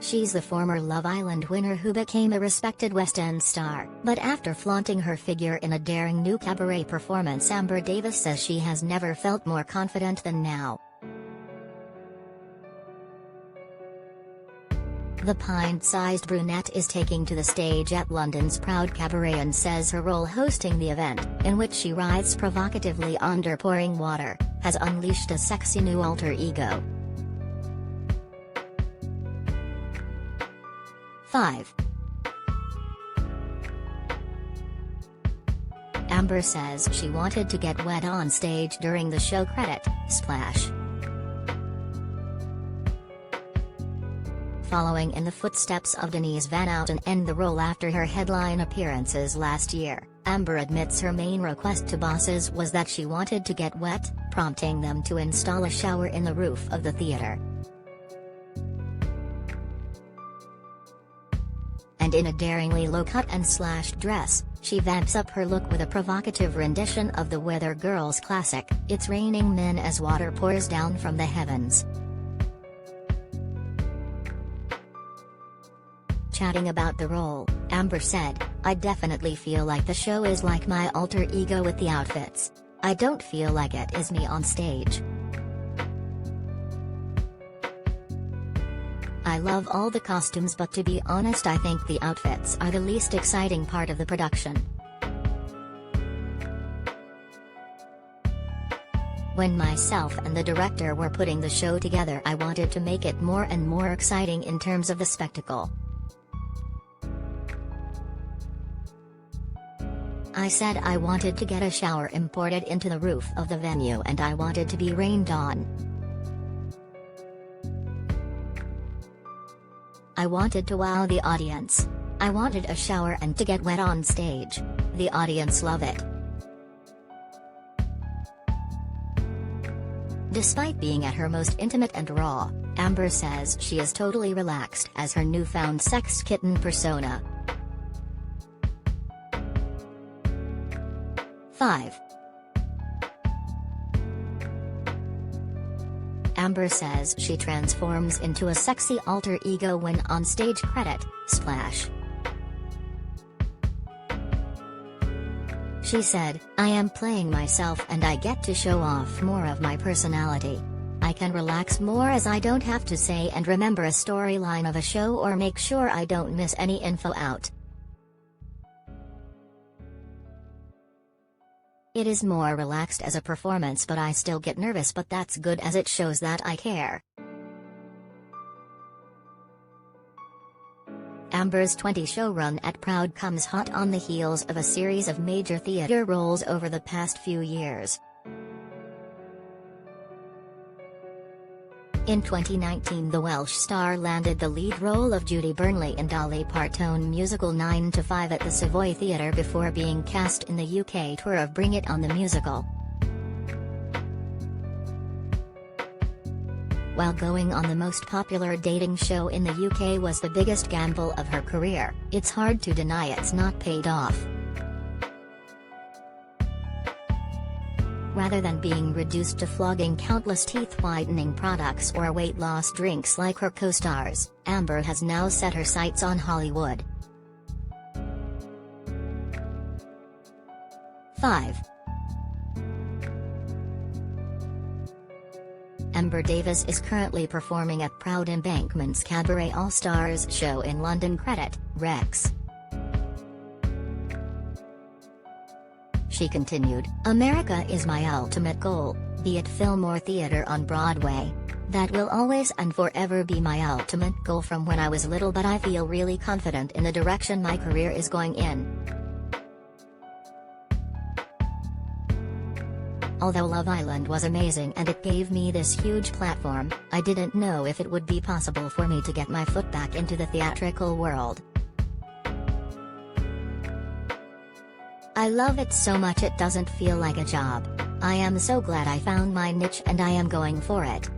She's the former Love Island winner who became a respected West End star. But after flaunting her figure in a daring new cabaret performance, Amber Davies says she has never felt more confident than now. The pint-sized brunette is taking to the stage at London's Proud Cabaret and says her role hosting the event, in which she writhes provocatively under pouring water, has unleashed a sexy new alter ego. 5. Amber says she wanted to get wet on stage during the showCredit, Splash. Following in the footsteps of Denise Van Outen and the role after her headline appearances last year, Amber admits her main request to bosses was that she wanted to get wet, prompting them to install a shower in the roof of the theater. And in a daringly low-cut and slashed dress, she vamps up her look with a provocative rendition of the Weather Girls classic, "It's Raining Men" as water pours down from the heavens. Chatting about the role, Amber said, "I definitely feel like the show is like my alter ego with the outfits. I don't feel like it is me on stage. I love all the costumes, but to be honest, I think the outfits are the least exciting part of the production. When myself and the director were putting the show together, I wanted to make it more and more exciting in terms of the spectacle. I said I wanted to get a shower imported into the roof of the venue and I wanted to be rained on. I wanted to wow the audience. I wanted a shower and to get wet on stage. The audience love it." Despite being at her most intimate and raw, Amber says she is totally relaxed as her newfound sex kitten persona. 5. Amber says she transforms into a sexy alter ego when on stage credit, Splash. She said, "I am playing myself and I get to show off more of my personality. I can relax more as I don't have to say and remember a storyline of a show or make sure I don't miss any info out. It is more relaxed as a performance, but I still get nervous, but that's good as it shows that I care." Amber's 20-show run at Proud comes hot on the heels of a series of major theater roles over the past few years. In 2019, the Welsh star landed the lead role of Judy Burnley in Dolly Parton musical 9 to 5 at the Savoy Theatre before being cast in the UK tour of Bring It On the musical. While going on the most popular dating show in the UK was the biggest gamble of her career, it's hard to deny it's not paid off. Rather than being reduced to flogging countless teeth-whitening products or weight loss drinks like her co-stars, Amber has now set her sights on Hollywood. 5. Amber Davies is currently performing at Proud Embankment's Cabaret All-Stars show in London. Credit, Rex. She continued, "America is my ultimate goal, be it film or theater on Broadway. That will always and forever be my ultimate goal from when I was little, but I feel really confident in the direction my career is going in. Although Love Island was amazing and it gave me this huge platform, I didn't know if it would be possible for me to get my foot back into the theatrical world. I love it so much it doesn't feel like a job. I am so glad I found my niche and I am going for it."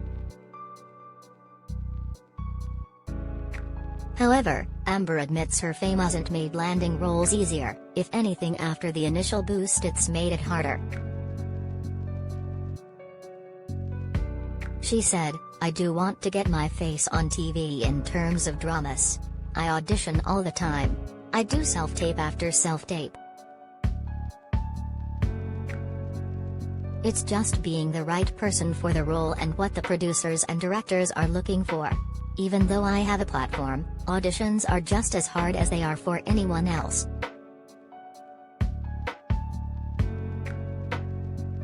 However, Amber admits her fame hasn't made landing roles easier. If anything, after the initial boost, it's made it harder. She said, "I do want to get my face on TV in terms of dramas. I audition all the time. I do self-tape after self-tape. It's just being the right person for the role and what the producers and directors are looking for. Even though I have a platform, auditions are just as hard as they are for anyone else."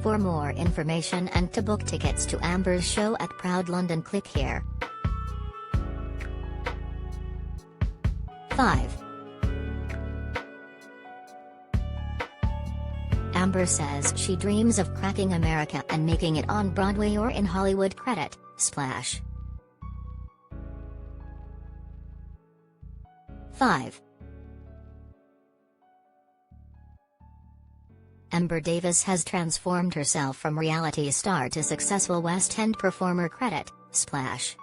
For more information and to book tickets to Amber's show at Proud London, click here. 5. Amber says she dreams of cracking America and making it on Broadway or in Hollywood. Credit, splash. 5. Amber Davies has transformed herself from reality star to successful West End performer. Credit, splash.